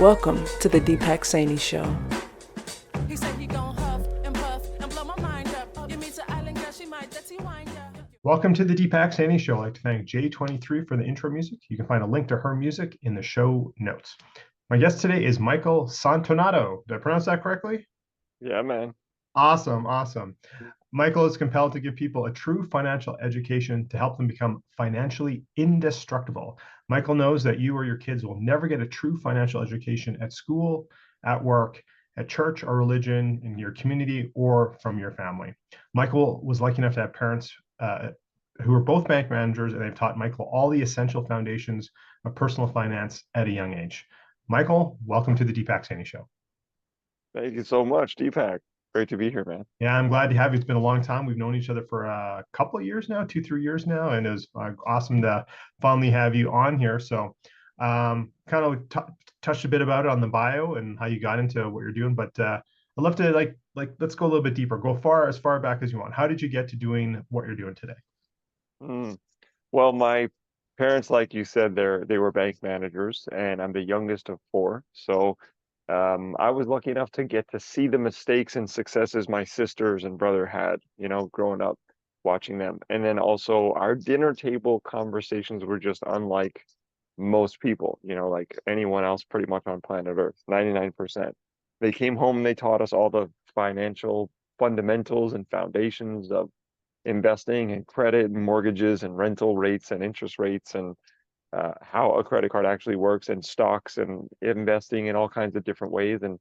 Welcome to the Deepak Saini Show. He said he gon' huff and puff and blow my mind up. You meet the island girl, she might dirty wine up. Welcome to the Deepak Saini Show. I'd like to thank J23 for the intro music. You can find a link to her music in the show notes. My guest today is Michael Santonato. Did I pronounce that correctly? Yeah, man. Awesome. Michael is compelled to give people a true financial education to help them become financially indestructible. Michael knows that you or your kids will never get a true financial education at school, at work, at church or religion, in your community, or from your family. Michael was lucky enough to have parents who are both bank managers, and they've taught Michael all the essential foundations of personal finance at a young age. Michael, welcome to the Deepak Saini Show. Thank you so much, Deepak. Great to be here, man. Yeah, I'm glad to have you. It's been a long time. We've known each other for a couple of years now, 2-3 years now, and it was awesome to finally have you on here. So kind of touched a bit about it on the bio and how you got into what you're doing, but I'd love to like let's go a little bit deeper. Go as far back as you want. How did you get to doing what you're doing today? Well, my parents, like you said, they were bank managers, and I'm the youngest of four. So I was lucky enough to get to see the mistakes and successes my sisters and brother had, growing up, watching them. And then also our dinner table conversations were just unlike most people, like anyone else pretty much on planet Earth, 99%. They came home and they taught us all the financial fundamentals and foundations of investing and credit and mortgages and rental rates and interest rates and how a credit card actually works and stocks and investing in all kinds of different ways and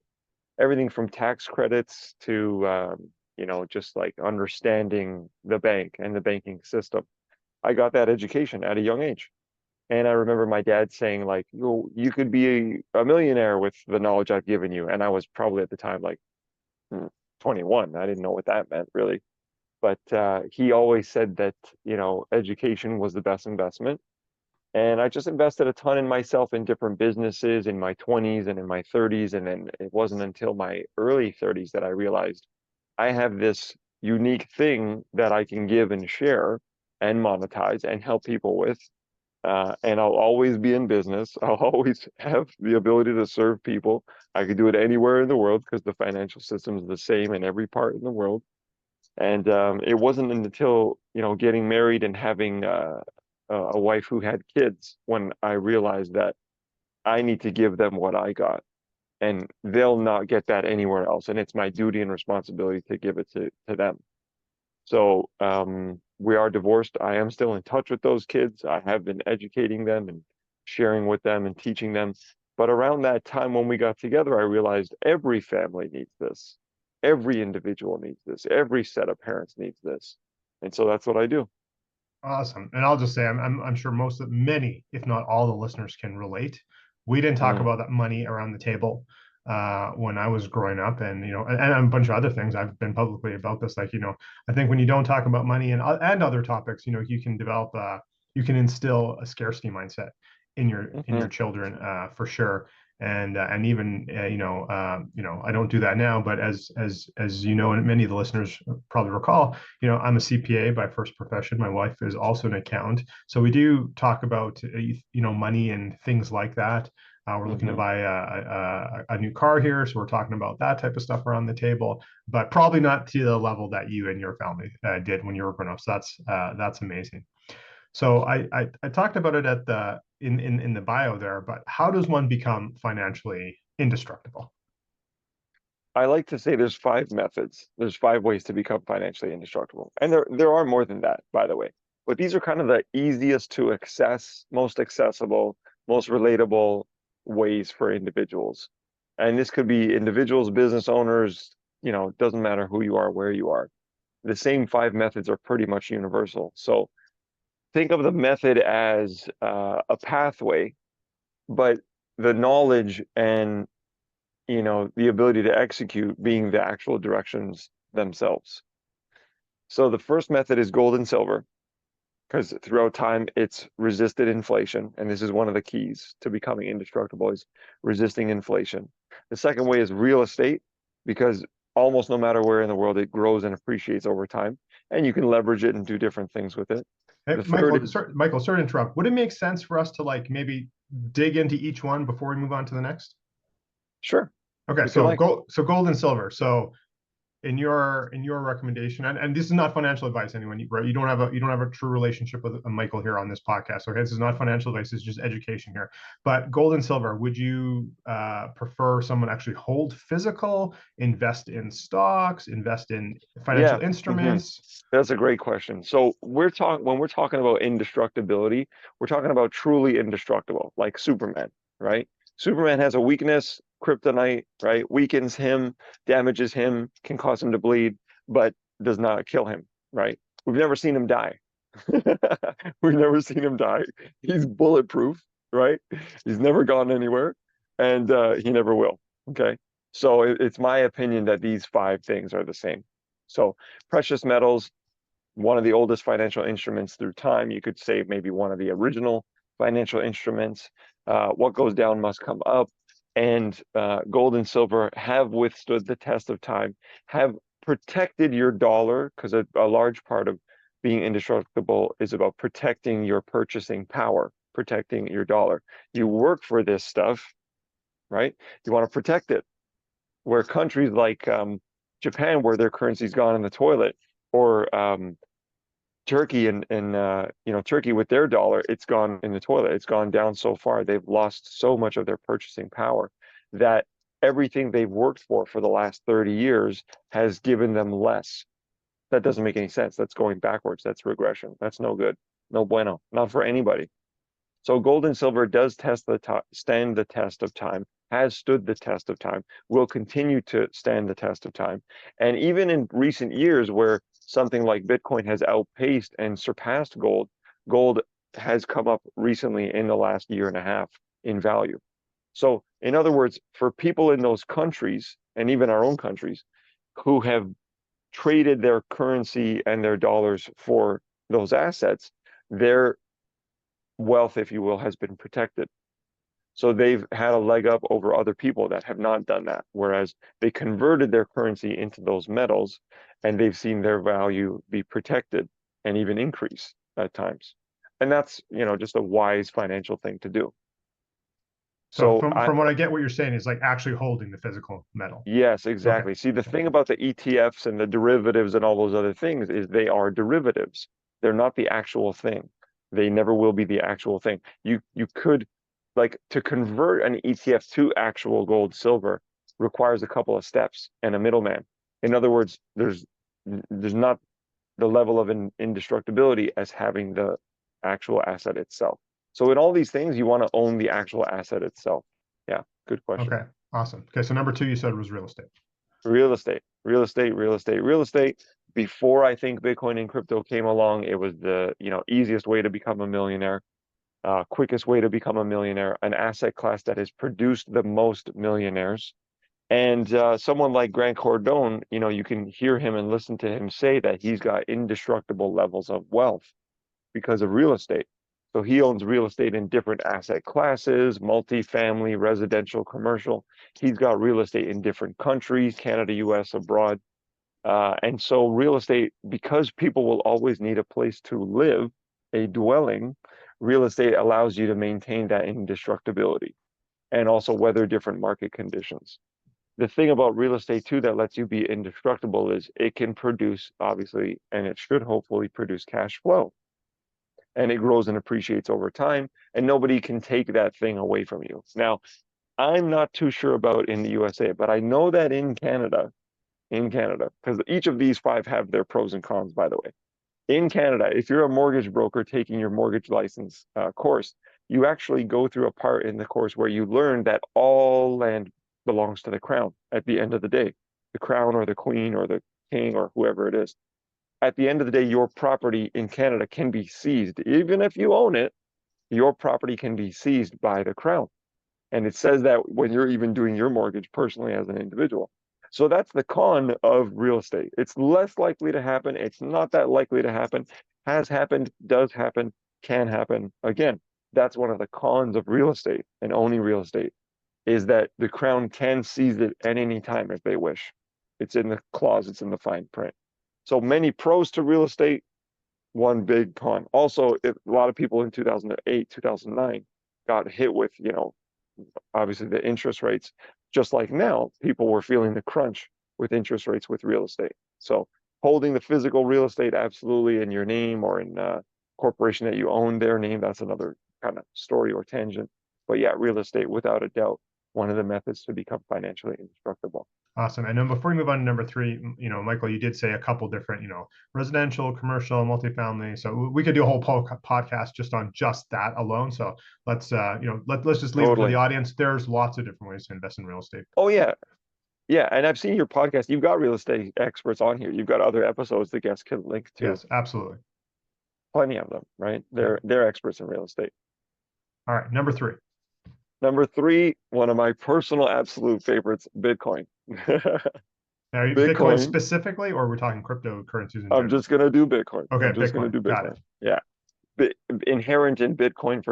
everything from tax credits to just like understanding the bank and the banking system. I got that education at a young age. And I remember my dad saying like, you could be a millionaire with the knowledge I've given you. And I was probably at the time like 21. I didn't know what that meant really. But he always said that, education was the best investment. And I just invested a ton in myself in different businesses in my 20s and in my 30s. And then it wasn't until my early 30s that I realized I have this unique thing that I can give and share and monetize and help people with. And I'll always be in business. I'll always have the ability to serve people. I could do it anywhere in the world because the financial system is the same in every part in the world. And it wasn't until, getting married and having a wife who had kids when I realized that I need to give them what I got. And they'll not get that anywhere else. And it's my duty and responsibility to give it to them. So we are divorced. I am still in touch with those kids. I have been educating them and sharing with them and teaching them. But around that time when we got together, I realized every family needs this. Every individual needs this. Every set of parents needs this. And so that's what I do. Awesome. And I'll just say, I'm sure many, if not all the listeners can relate. We didn't talk about that money around the table when I was growing up, and a bunch of other things. I've been publicly about this. Like, I think when you don't talk about money and other topics, you can develop you can instill a scarcity mindset in your children for sure. And even I don't do that now, but as and many of the listeners probably recall, I'm a CPA by first profession. My wife is also an accountant, so we do talk about money and things like that. We're looking to buy a new car here, so we're talking about that type of stuff around the table, but probably not to the level that you and your family did when you were grown up. So that's amazing. So I talked about it at in the bio there, but how does one become financially indestructible? I like to say there's 5 methods. There's 5 ways to become financially indestructible. And there are more than that, by the way. But these are kind of the easiest to access, most accessible, most relatable ways for individuals. And this could be individuals, business owners, it doesn't matter who you are, where you are. The same 5 methods are pretty much universal. So think of the method as a pathway, but the knowledge and the ability to execute being the actual directions themselves. So the first method is gold and silver, because throughout time it's resisted inflation, and this is one of the keys to becoming indestructible is resisting inflation. The second way is real estate, because almost no matter where in the world it grows and appreciates over time, and you can leverage it and do different things with it. Hey, Michael, sorry to interrupt. Would it make sense for us to maybe dig into each one before we move on to the next? Sure, Okay, if you so like. gold and silver. So in your recommendation, and this is not financial advice, anyone, right? You don't have a true relationship with Michael here on this podcast. Okay, this is not financial advice, it's just education here. But gold and silver, would you prefer someone actually hold physical, invest in stocks, invest in Yeah. financial hmm instruments? That's a great question. So when we're talking about indestructibility, we're talking about truly indestructible, like Superman, right? Superman has a weakness, kryptonite, right? Weakens him, damages him, can cause him to bleed, but does not kill him, right? We've never seen him die. We've never seen him die. He's bulletproof, right? He's never gone anywhere, and he never will. Okay. So it's my opinion that these five things are the same. So precious metals, one of the oldest financial instruments through time. You could say maybe one of the original financial instruments. What goes down must come up. And gold and silver have withstood the test of time, have protected your dollar, because a large part of being indestructible is about protecting your purchasing power, protecting your dollar. You work for this stuff, right? You want to protect it. Where countries like Japan, where their currency's gone in the toilet, or Turkey and Turkey with their dollar, it's gone in the toilet. It's gone down so far. They've lost so much of their purchasing power that everything they've worked for the last 30 years has given them less. That doesn't make any sense. That's going backwards. That's regression. That's no good. No bueno. Not for anybody. So gold and silver does stand the test of time, has stood the test of time, will continue to stand the test of time. And even in recent years where something like Bitcoin has outpaced and surpassed gold, gold has come up recently in the last year and a half in value. So in other words, for people in those countries, and even our own countries, who have traded their currency and their dollars for those assets, their wealth, if you will, has been protected. So they've had a leg up over other people that have not done that, whereas they converted their currency into those metals and they've seen their value be protected and even increase at times. And that's, just a wise financial thing to do. So So from what I get, what you're saying is like actually holding the physical metal. yes, Okay. exactly. See, the thing about the ETFs and the derivatives and all those other things is they are derivatives. They're not the actual thing. They never will be the actual thing. You could, like, to convert an ETF to actual gold silver requires a couple of steps and a middleman. In other words, there's not the level of indestructibility as having the actual asset itself. So in all these things, you want to own the actual asset itself. Yeah, good question. Okay. Awesome. Okay. So number two you said was real estate. Real estate, real estate, real estate, real estate. Before I think Bitcoin and crypto came along, it was the easiest way to become a millionaire, quickest way to become a millionaire, an asset class that has produced the most millionaires. And someone like Grant Cardone, you can hear him and listen to him say that he's got indestructible levels of wealth because of real estate. So he owns real estate in different asset classes, multifamily, residential, commercial. He's got real estate in different countries, Canada, US, abroad. And so real estate, because people will always need a place to live, a dwelling, real estate allows you to maintain that indestructibility and also weather different market conditions. The thing about real estate too that lets you be indestructible is it can produce, obviously, and it should hopefully produce cash flow. And it grows and appreciates over time, and nobody can take that thing away from you. Now, I'm not too sure about in the USA, but I know that in Canada, because each of these five have their pros and cons, by the way. In Canada, if you're a mortgage broker taking your mortgage license course, you actually go through a part in the course where you learn that all land belongs to the crown at the end of the day, the crown or the queen or the king or whoever it is. At the end of the day, your property in Canada can be seized. Even if you own it, your property can be seized by the crown. And it says that when you're even doing your mortgage personally as an individual. So that's the con of real estate. It's less likely to happen. It's not that likely to happen. Has happened, does happen, can happen. Again, that's one of the cons of real estate and owning real estate is that the crown can seize it at any time if they wish. It's in the clause, it's in the fine print. So many pros to real estate, one big con. Also, a lot of people in 2008, 2009 got hit with, obviously the interest rates just like now, people were feeling the crunch with interest rates with real estate. So holding the physical real estate absolutely in your name or in a corporation that you own their name, that's another kind of story or tangent. But yeah, real estate, without a doubt, one of the methods to become financially indestructible. Awesome. And then before we move on to number three, Michael, you did say a couple different, residential, commercial, multifamily. So we could do a whole podcast just on just that alone. So let's, let's just leave it for the audience. There's lots of different ways to invest in real estate. Oh yeah. Yeah. And I've seen your podcast. You've got real estate experts on here. You've got other episodes the guests can link to. Yes, absolutely. Plenty of them, right? They're experts in real estate. All right. Number three. Number three, one of my personal absolute favorites, Bitcoin. Now, Bitcoin specifically, or we're talking cryptocurrencies? I'm just going to do Bitcoin. Okay, I'm just going to do Bitcoin. Yeah. Inherent in Bitcoin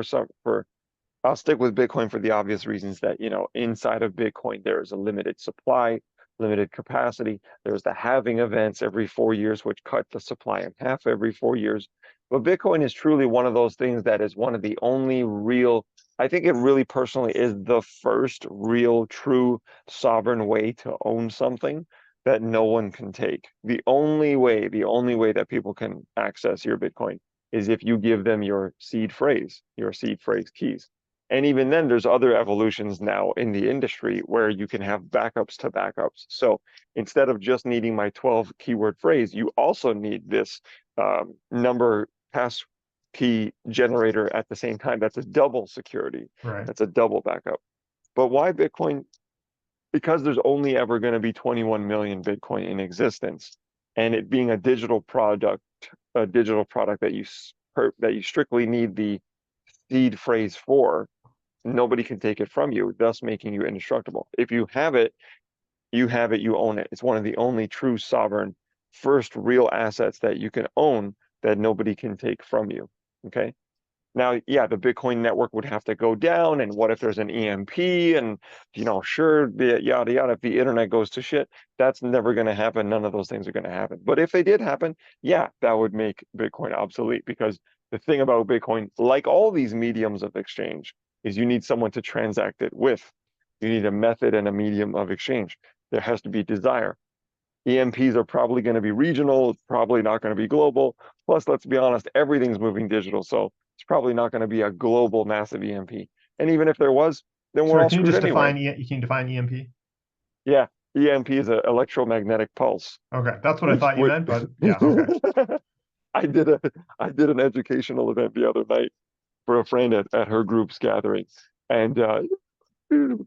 I'll stick with Bitcoin for the obvious reasons that, inside of Bitcoin, there is a limited supply, limited capacity. There's the halving events every 4 years, which cut the supply in half every 4 years. But Bitcoin is truly one of those things that is one of the only real, I think it really personally is the first real, true sovereign way to own something that no one can take. The only way that people can access your Bitcoin is if you give them your seed phrase keys. And even then, there's other evolutions now in the industry where you can have backups to backups. So instead of just needing my 12 keyword phrase, you also need this number pass key generator at the same time. That's a double security. Right. That's a double backup. But why Bitcoin? Because there's only ever going to be 21 million Bitcoin in existence, and it being a digital product that you strictly need the seed phrase for, nobody can take it from you, thus making you indestructible. If you have it, you own it. It's one of the only true sovereign first real assets that you can own that nobody can take from you. Okay. Now, yeah, the Bitcoin network would have to go down. And what if there's an EMP and, sure, the yada, yada, if the internet goes to shit, that's never going to happen. None of those things are going to happen. But if they did happen, yeah, that would make Bitcoin obsolete, because the thing about Bitcoin, like all these mediums of exchange, is you need someone to transact it with. You need a method and a medium of exchange. There has to be desire. EMPs are probably going to be regional, probably not going to be global. Plus, let's be honest, everything's moving digital. So it's probably not going to be a global massive EMP. And even if there was, then we're all screwed anyway. You can define EMP? Yeah, EMP is an electromagnetic pulse. Okay, that's what I thought you meant, but yeah, okay. I did an educational event the other night for a friend at her group's gathering, and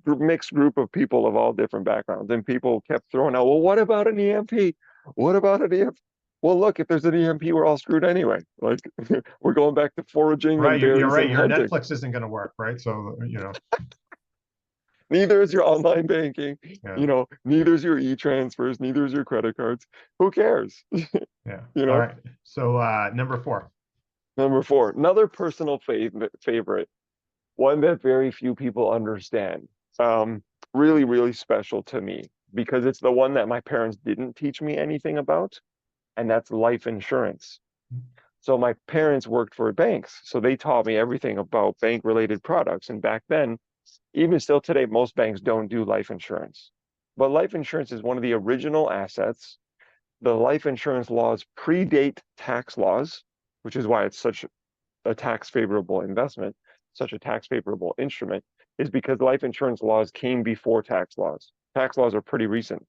mixed group of people of all different backgrounds, and people kept throwing out, well, what about an EMP? What about an EMP? Well, look, if there's an EMP, we're all screwed anyway. Like, we're going back to foraging. Right, you're right. Your hunting. Netflix isn't going to work, right? So, Neither is your online banking. Yeah. Neither is your e-transfers. Neither is your credit cards. Who cares? Yeah. All right. So number four. Number four, another personal favorite, one that very few people understand. Really, really special to me, because it's the one that my parents didn't teach me anything about, and that's life insurance. So my parents worked for banks, so they taught me everything about bank-related products. And back then, even still today, most banks don't do life insurance. But life insurance is one of the original assets. The life insurance laws predate tax laws, which is why it's such a tax favorable investment, such a tax favorable instrument, is because life insurance laws came before tax laws. Tax laws are pretty recent,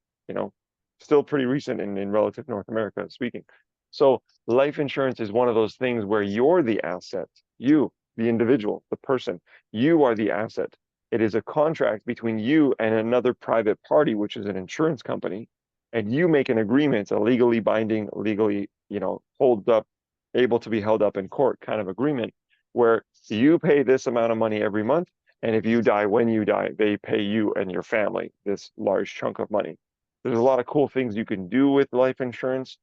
still pretty recent in relative North America speaking. So life insurance is one of those things where you're the asset, you, the individual, the person, you are the asset. It is a contract between you and another private party, which is an insurance company, and you make an agreement, a legally binding, legally, able to be held up in court kind of agreement, where you pay this amount of money every month, and if you die, when you die, they pay you and your family this large chunk of money. There's a lot of cool things you can do with life insurance,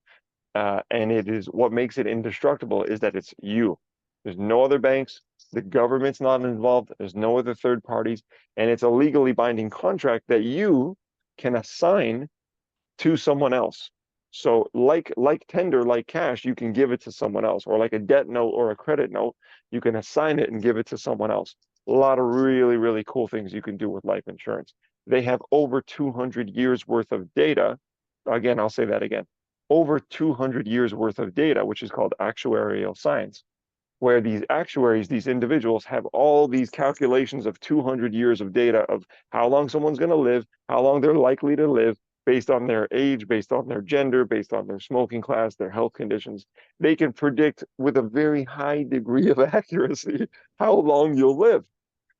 and it is what makes it indestructible is that it's you. There's no other banks. The government's not involved. There's no other third parties, and it's a legally binding contract that you can assign to someone else. So like tender, like cash, you can give it to someone else, or like a debt note or a credit note, you can assign it and give it to someone else. A lot of really, really cool things you can do with life insurance. They have over 200 years worth of data. Again, I'll say that again. Over 200 years worth of data, which is called actuarial science, where these actuaries, these individuals have all these calculations of 200 years of data of how long someone's going to live, how long they're likely to live based on their age, based on their gender, based on their smoking class, their health conditions. They can predict with a very high degree of accuracy how long you'll live.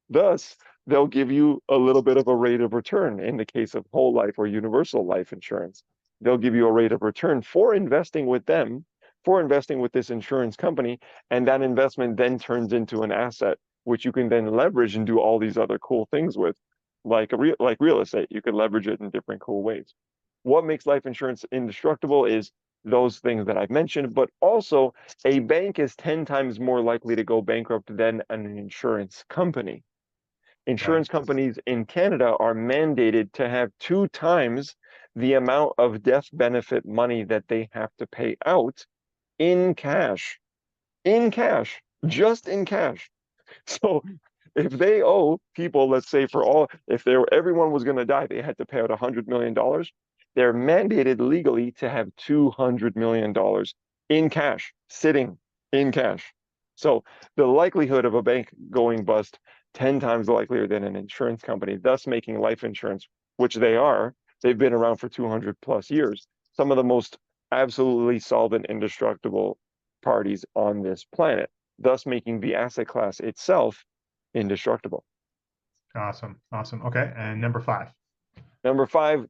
Thus, they'll give you a little bit of a rate of return in the case of whole life or universal life insurance. They'll give you a rate of return for investing with them, for investing with this insurance company, and that investment then turns into an asset, which you can then leverage and do all these other cool things with, like real estate. You can leverage it in different cool ways. What makes life insurance indestructible is those things that I've mentioned, but also a bank is 10 times more likely to go bankrupt than an insurance company. Right. Insurance companies in Canada are mandated to have 2 times the amount of death benefit money that they have to pay out in cash, just in cash. So if they owe people, let's say if everyone was going to die, they had to pay out $100 million. They're mandated legally to have $200 million in cash, sitting in cash. So the likelihood of a bank going bust 10 times likelier than an insurance company, thus making life insurance, which they've been around for 200 plus years, some of the most absolutely solvent, indestructible parties on this planet, thus making the asset class itself indestructible. Awesome. Awesome. Okay. And number 5. Number 5,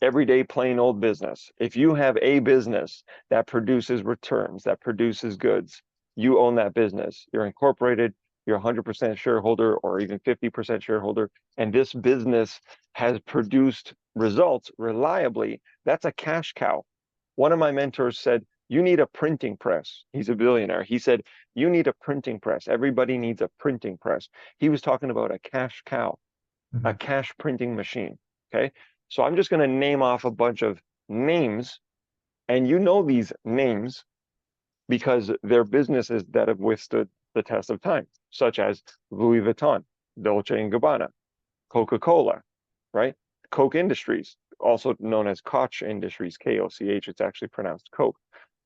everyday plain old business. If you have a business that produces returns, that produces goods, you own that business. You're incorporated, you're 100% shareholder or even 50% shareholder, and this business has produced results reliably. That's a cash cow. One of my mentors said, you need a printing press. He's a billionaire. He said, you need a printing press. Everybody needs a printing press. He was talking about a cash cow, a cash printing machine. Okay. So I'm just going to name off a bunch of names, and you know these names because they're businesses that have withstood the test of time, such as Louis Vuitton, Dolce & Gabbana, Coca-Cola, right? Koch Industries, also known as Koch Industries, K-O-C-H, it's actually pronounced Coke,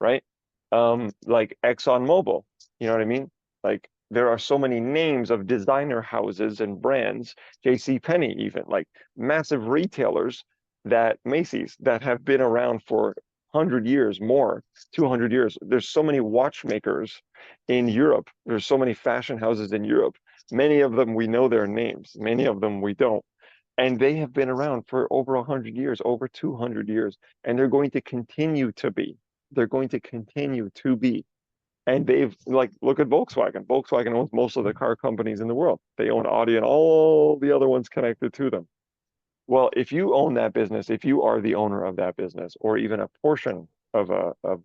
right? Like ExxonMobil, you know what I mean? Like there are so many names of designer houses and brands, J.C. Penney even, like massive retailers that Macy's that have been around for 100 years more, 200 years. There's so many watchmakers in Europe. There's so many fashion houses in Europe. Many of them we know their names, many of them we don't. And they have been around for over 100 years, over 200 years, and they're going to continue to be. They're going to continue to be. And they've, like, look at Volkswagen. Volkswagen owns most of the car companies in the world. They own Audi and all the other ones connected to them. Well, if you own that business, if you are the owner of that business, or even a portion of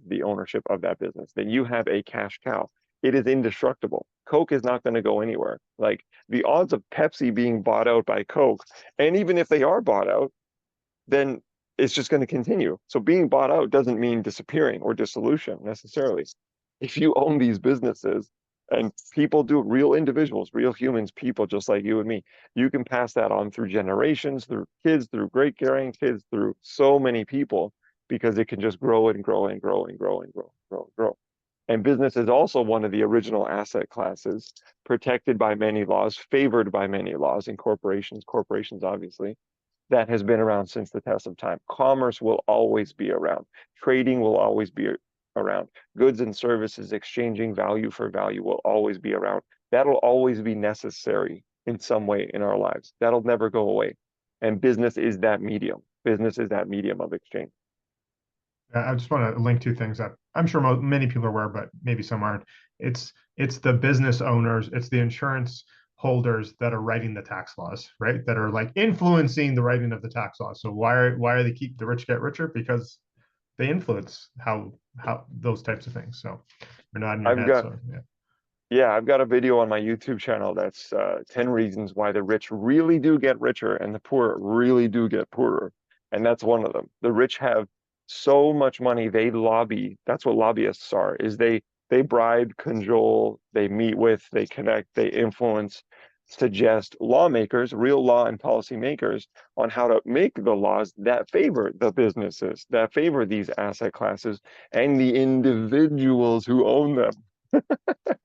the ownership of that business, then you have a cash cow. It is indestructible. Coke is not going to go anywhere. Like the odds of Pepsi being bought out by Coke, and even if they are bought out, then it's just going to continue. So being bought out doesn't mean disappearing or dissolution necessarily. If you own these businesses and people do, real individuals, real humans, people just like you and me, you can pass that on through generations, through kids, through great grandkids, through so many people, because it can just grow and grow and grow and grow and grow and grow and grow. And business is also one of the original asset classes, protected by many laws, favored by many laws, and corporations obviously, that has been around since the test of time. Commerce will always be around. Trading will always be around. Goods and services exchanging value for value will always be around. That'll always be necessary in some way in our lives. That'll never go away. And business is that medium. Business is that medium of exchange. I just want to link 2 things that I'm sure many people are aware, but maybe some aren't. It's the business owners, it's the insurance holders that are writing the tax laws, right? That are like influencing the writing of the tax laws. So why are they keep the rich get richer? Because they influence how those types of things. So they're not in your I've head. got So yeah. Yeah, I've got a video on my YouTube channel that's 10 reasons why the rich really do get richer and the poor really do get poorer. And that's one of them. The rich have so much money, they lobby. That's what lobbyists are, is they bribe, cajole, they meet with, they connect, they influence suggest lawmakers, real law and policy makers, on how to make the laws that favor the businesses, that favor these asset classes and the individuals who own them.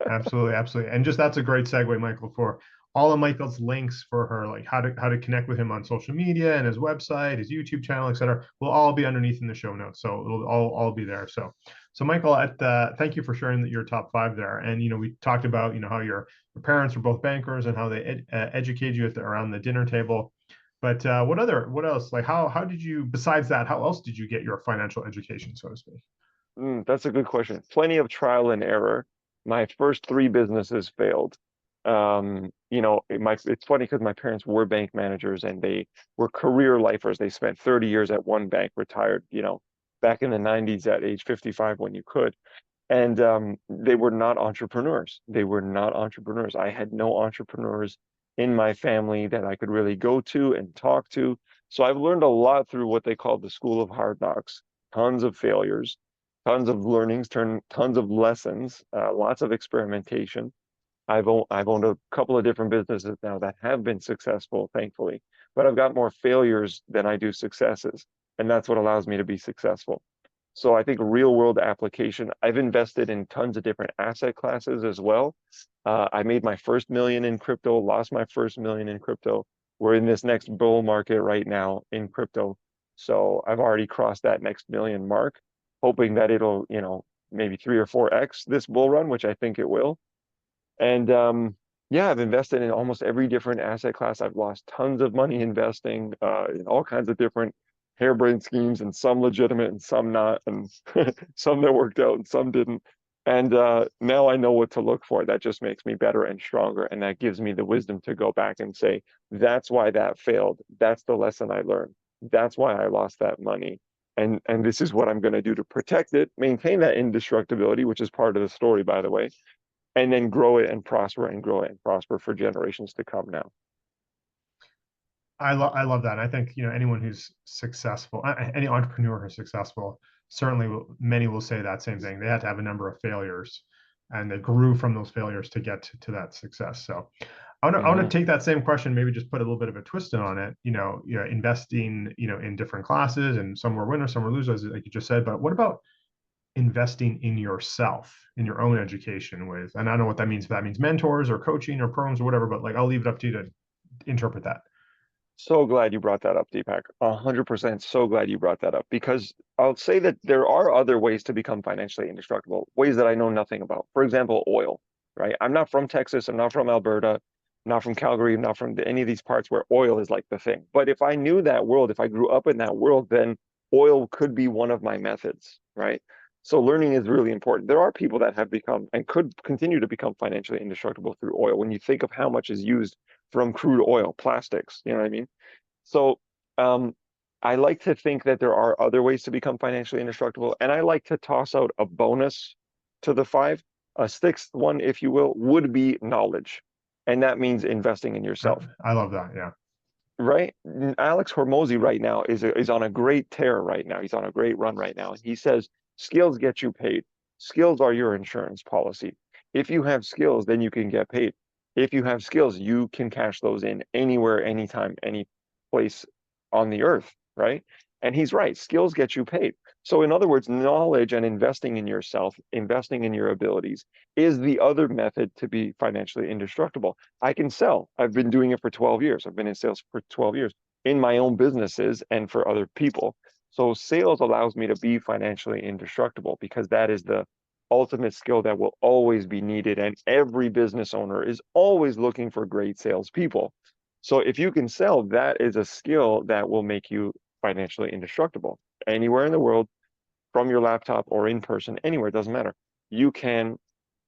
Absolutely, absolutely. And just that's a great segue, Michael, for all of Michael's links for her, like how to connect with him on social media and his website, his YouTube channel, etc. Will all be underneath in the show notes. So it'll all be there. So Michael, thank you for sharing your top five there. And we talked about how your parents were both bankers and how they educated you around the dinner table. But what else? Like how did you, besides that, how else did you get your financial education, so to speak? That's a good question. Plenty of trial and error. My first three businesses failed. It's funny because my parents were bank managers and they were career lifers. They spent 30 years at one bank, retired, back in the 90s at age 55 when you could. And they were not entrepreneurs. They were not entrepreneurs. I had no entrepreneurs in my family that I could really go to and talk to. So I've learned a lot through what they call the school of hard knocks. Tons of failures, tons of learnings, tons of lessons, lots of experimentation. I've owned a couple of different businesses now that have been successful, thankfully, but I've got more failures than I do successes, and that's what allows me to be successful. So I think real world application. I've invested in tons of different asset classes as well. I made my first million in crypto, lost my first million in crypto. We're in this next bull market right now in crypto. So I've already crossed that next million mark, hoping that it'll, maybe 3 or 4x this bull run, which I think it will. And yeah, I've invested in almost every different asset class. I've lost tons of money investing in all kinds of different harebrained schemes, and some legitimate and some not, and some that worked out and some didn't. And now I know what to look for. That just makes me better and stronger. And that gives me the wisdom to go back and say, that's why that failed. That's the lesson I learned. That's why I lost that money. And this is what I'm going to do to protect it, maintain that indestructibility, which is part of the story, by the way, and then grow it and prosper and grow it and prosper for generations to come now. I love that. And I think anyone who's successful, any entrepreneur who's successful, certainly many will say that same thing. They had to have a number of failures, and they grew from those failures to get to that success. So I want to take that same question, maybe just put a little bit of a twist on it. Investing in different classes, and some were winners, some were losers, like you just said. But what about investing in yourself, in your own education with, and I don't know what that means, if that means mentors or coaching or programs or whatever, but like I'll leave it up to you to interpret that. So glad you brought that up, Deepak. 100% so glad you brought that up, because I'll say that there are other ways to become financially indestructible, ways that I know nothing about. For example, oil, right? I'm not from Texas. I'm not from Alberta. I'm not from Calgary. I'm not from any of these parts where oil is like the thing. But if I knew that world, if I grew up in that world, then oil could be one of my methods, right? So learning is really important. There are people that have become and could continue to become financially indestructible through oil. When you think of how much is used from crude oil, plastics, you know what I mean? So I like to think that there are other ways to become financially indestructible. And I like to toss out a bonus to the five. A sixth one, if you will, would be knowledge. And that means investing in yourself. I love that. Yeah. Right? Alex Hormozy right now is on a great tear right now. He's on a great run right now. And he says, skills get you paid. Skills are your insurance policy. If you have skills, then you can get paid. If you have skills, you can cash those in anywhere, anytime, any place on the earth, right? And he's right. Skills get you paid. So in other words, knowledge and investing in yourself, investing in your abilities is the other method to be financially indestructible. I can sell. I've been doing it for 12 years. I've been in sales for 12 years in my own businesses and for other people. So sales allows me to be financially indestructible, because that is the ultimate skill that will always be needed. And every business owner is always looking for great salespeople. So if you can sell, that is a skill that will make you financially indestructible. Anywhere in the world, from your laptop or in person, anywhere, it doesn't matter. You can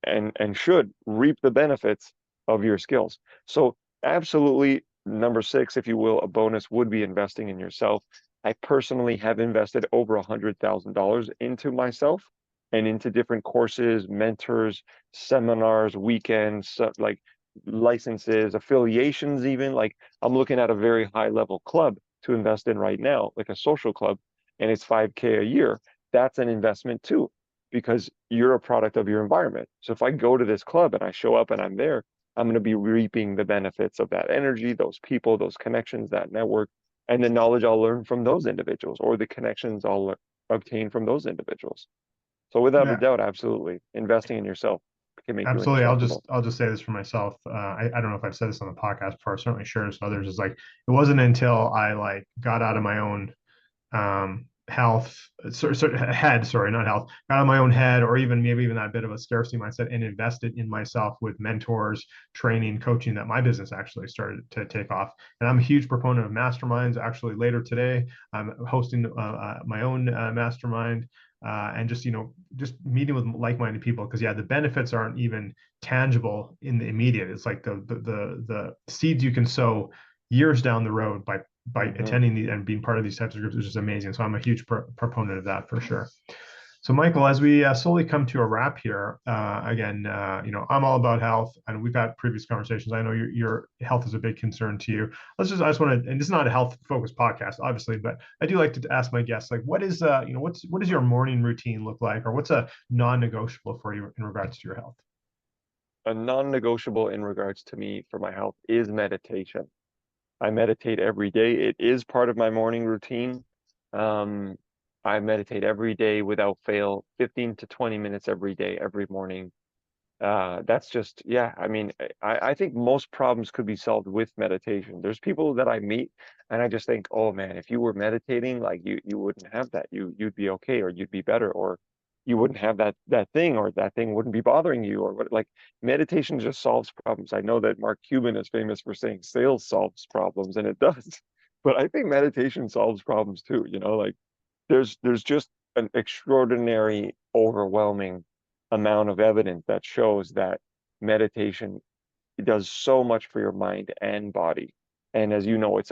and should reap the benefits of your skills. So absolutely, number six, if you will, a bonus would be investing in yourself. I personally have invested over $100,000 into myself and into different courses, mentors, seminars, weekends, like licenses, affiliations, even. Like I'm looking at a very high level club to invest in right now, like a social club, and it's 5K a year. That's an investment too, because you're a product of your environment. So if I go to this club and I show up and I'm there, I'm going to be reaping the benefits of that energy, those people, those connections, that network, and the knowledge I'll learn from those individuals, or the connections I'll obtain from those individuals. So without a Yeah, doubt, absolutely, investing in yourself can make you absolutely. indestructible. I'll just say this for myself. I don't know if I've said this on the podcast before. I certainly share this with others. Is like it wasn't until I like got out of my own health, head, sorry, not health, got out of my own head, or even maybe even that bit of a scarcity mindset, and invested in myself with mentors, training, coaching, that my business actually started to take off. And I'm a huge proponent of masterminds. Actually, later today, I'm hosting my own mastermind. And just just meeting with like-minded people, because yeah, the benefits aren't even tangible in the immediate. It's like the seeds you can sow years down the road by Hmm. attending and being part of these types of groups is just amazing. So I'm a huge proponent of that for sure. So Michael, as we slowly come to a wrap here, again, I'm all about health, and we've had previous conversations. I know your health is a big concern to you. I just want to, and this is not a health focused podcast, obviously, but I do like to ask my guests, like, what is, what does your morning routine look like, or what's a non-negotiable for you in regards to your health? A non-negotiable in regards to me for my health is meditation. I meditate every day. It is part of my morning routine. Um, I meditate every day without fail, 15 to 20 minutes every day, every morning. That's just, yeah, I mean, I think most problems could be solved with meditation. There's people that I meet and I just think, oh man, if you were meditating, like you wouldn't have that. You'd be okay, or you'd be better, or you wouldn't have that thing, or that thing wouldn't be bothering you, or what. Like, meditation just solves problems. I know that Mark Cuban is famous for saying sales solves problems, and it does. But I think meditation solves problems too, like there's just an extraordinary, overwhelming amount of evidence that shows that meditation does so much for your mind and body. And as you know, it's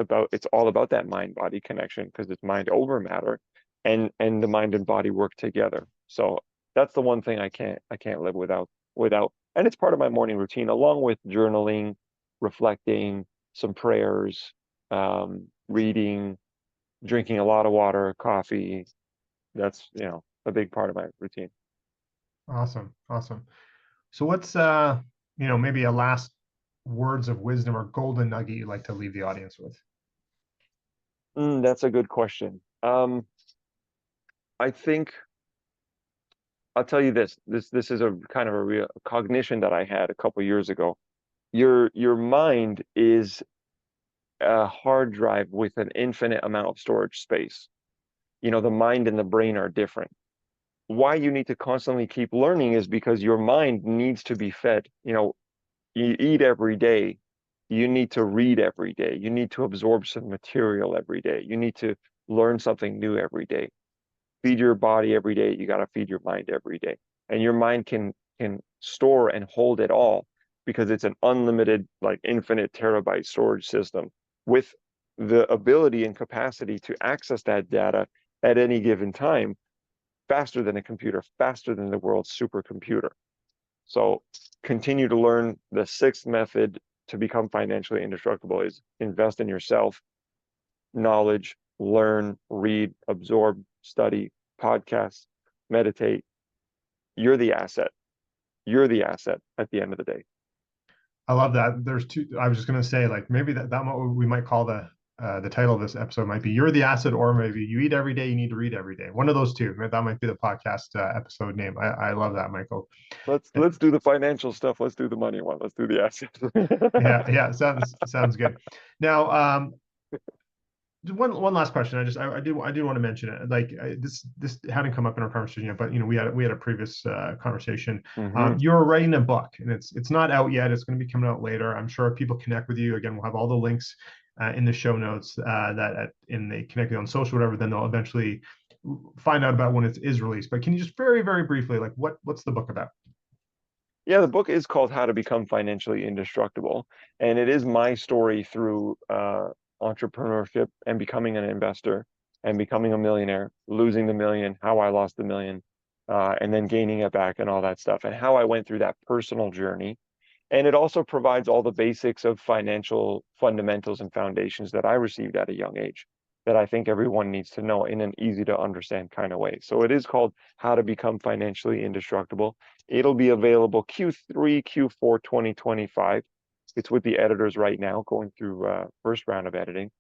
all about that mind body connection, because it's mind over matter, and the mind and body work together. So that's the one thing I can't live without. And it's part of my morning routine, along with journaling, reflecting, some prayers, reading, drinking a lot of water, coffee. That's, a big part of my routine. Awesome, awesome. So what's maybe a last words of wisdom or golden nugget you'd like to leave the audience with? That's a good question. I think I'll tell you this. This is a kind of a real cognition that I had a couple years ago. Your mind is a hard drive with an infinite amount of storage space. The mind and the brain are different. Why you need to constantly keep learning is because your mind needs to be fed. You eat every day. You need to read every day. You need to absorb some material every day. You need to learn something new every day. Feed your body every day. You got to feed your mind every day. And your mind can store and hold it all, because it's an unlimited, like infinite terabyte storage system, with the ability and capacity to access that data at any given time, faster than a computer, faster than the world's supercomputer. So continue to learn. The sixth method to become financially indestructible is invest in yourself, knowledge, learn, read, absorb, study, podcasts, meditate. You're the asset. You're the asset at the end of the day. I love that. There's two. I was just going to say, like, maybe we might call the title of this episode might be "You're the Asset," or maybe "You Eat Every Day, You Need to Read Every Day." One of those two. That might be the podcast episode name. I love that, Michael. Let's do the financial stuff. Let's do the money one. Let's do the assets. Yeah. Sounds good. Now, one last question. I do want to mention it. Like this hadn't come up in our conversation yet, but we had a previous conversation. Hmm. You're writing a book, and it's not out yet. It's going to be coming out later. I'm sure if people connect with you, again, we'll have all the links in the show notes in they connect on social, whatever. Then they'll eventually find out about when it is released. But can you just very very briefly, like, what's the book about? Yeah, the book is called How to Become Financially Indestructible, and it is my story through entrepreneurship and becoming an investor and becoming a millionaire, losing the million, how I lost the million, and then gaining it back and all that stuff, and how I went through that personal journey. And it also provides all the basics of financial fundamentals and foundations that I received at a young age, that I think everyone needs to know in an easy to understand kind of way. So it is called How to Become Financially Indestructible. It'll be available Q3, Q4 2025. It's with the editors right now, going through first round of editing.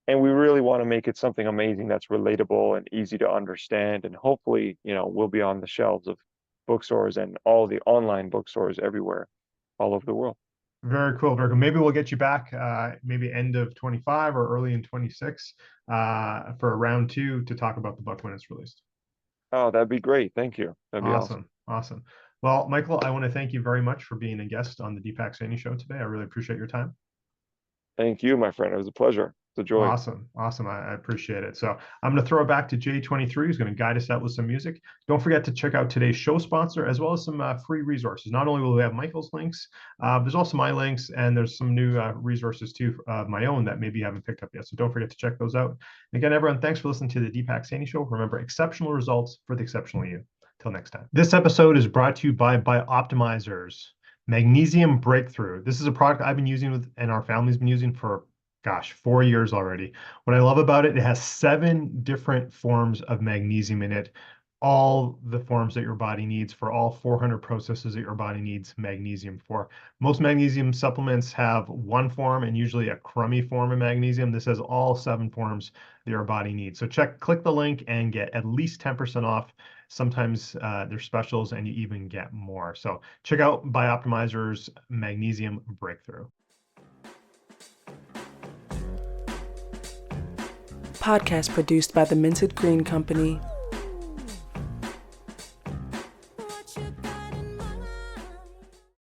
And we really want to make it something amazing that's relatable and easy to understand. And hopefully, we'll be on the shelves of bookstores and all the online bookstores everywhere, all over the world. Very cool. Very cool. Maybe we'll get you back, maybe end of 25 or early in 26, for a round 2 to talk about the book when it's released. Oh, that'd be great. Thank you. That'd be awesome. Awesome. Well, Michael, I want to thank you very much for being a guest on the Deepak Saini Show today. I really appreciate your time. Thank you, my friend. It was a pleasure. It's a joy. Awesome. I appreciate it. So I'm going to throw it back to J23, who's going to guide us out with some music. Don't forget to check out today's show sponsor, as well as some free resources. Not only will we have Michael's links, there's also my links, and there's some new resources too of my own that maybe you haven't picked up yet. So don't forget to check those out. And again, everyone, thanks for listening to the Deepak Saini Show. Remember, exceptional results for the exceptional you. Till next time. This episode is brought to you by Optimizers Magnesium Breakthrough. This is a product I've been using with, and our family's been using for 4 years already. What I love about it, it has 7 different forms of magnesium in it, all the forms that your body needs for all 400 processes that your body needs magnesium for. Most magnesium supplements have 1 form and usually a crummy form of magnesium. This has all 7 forms that your body needs. So click the link and get at least 10% off. Sometimes there's specials and you even get more. So check out Optimizers Magnesium Breakthrough. Podcast produced by the Minted Green Company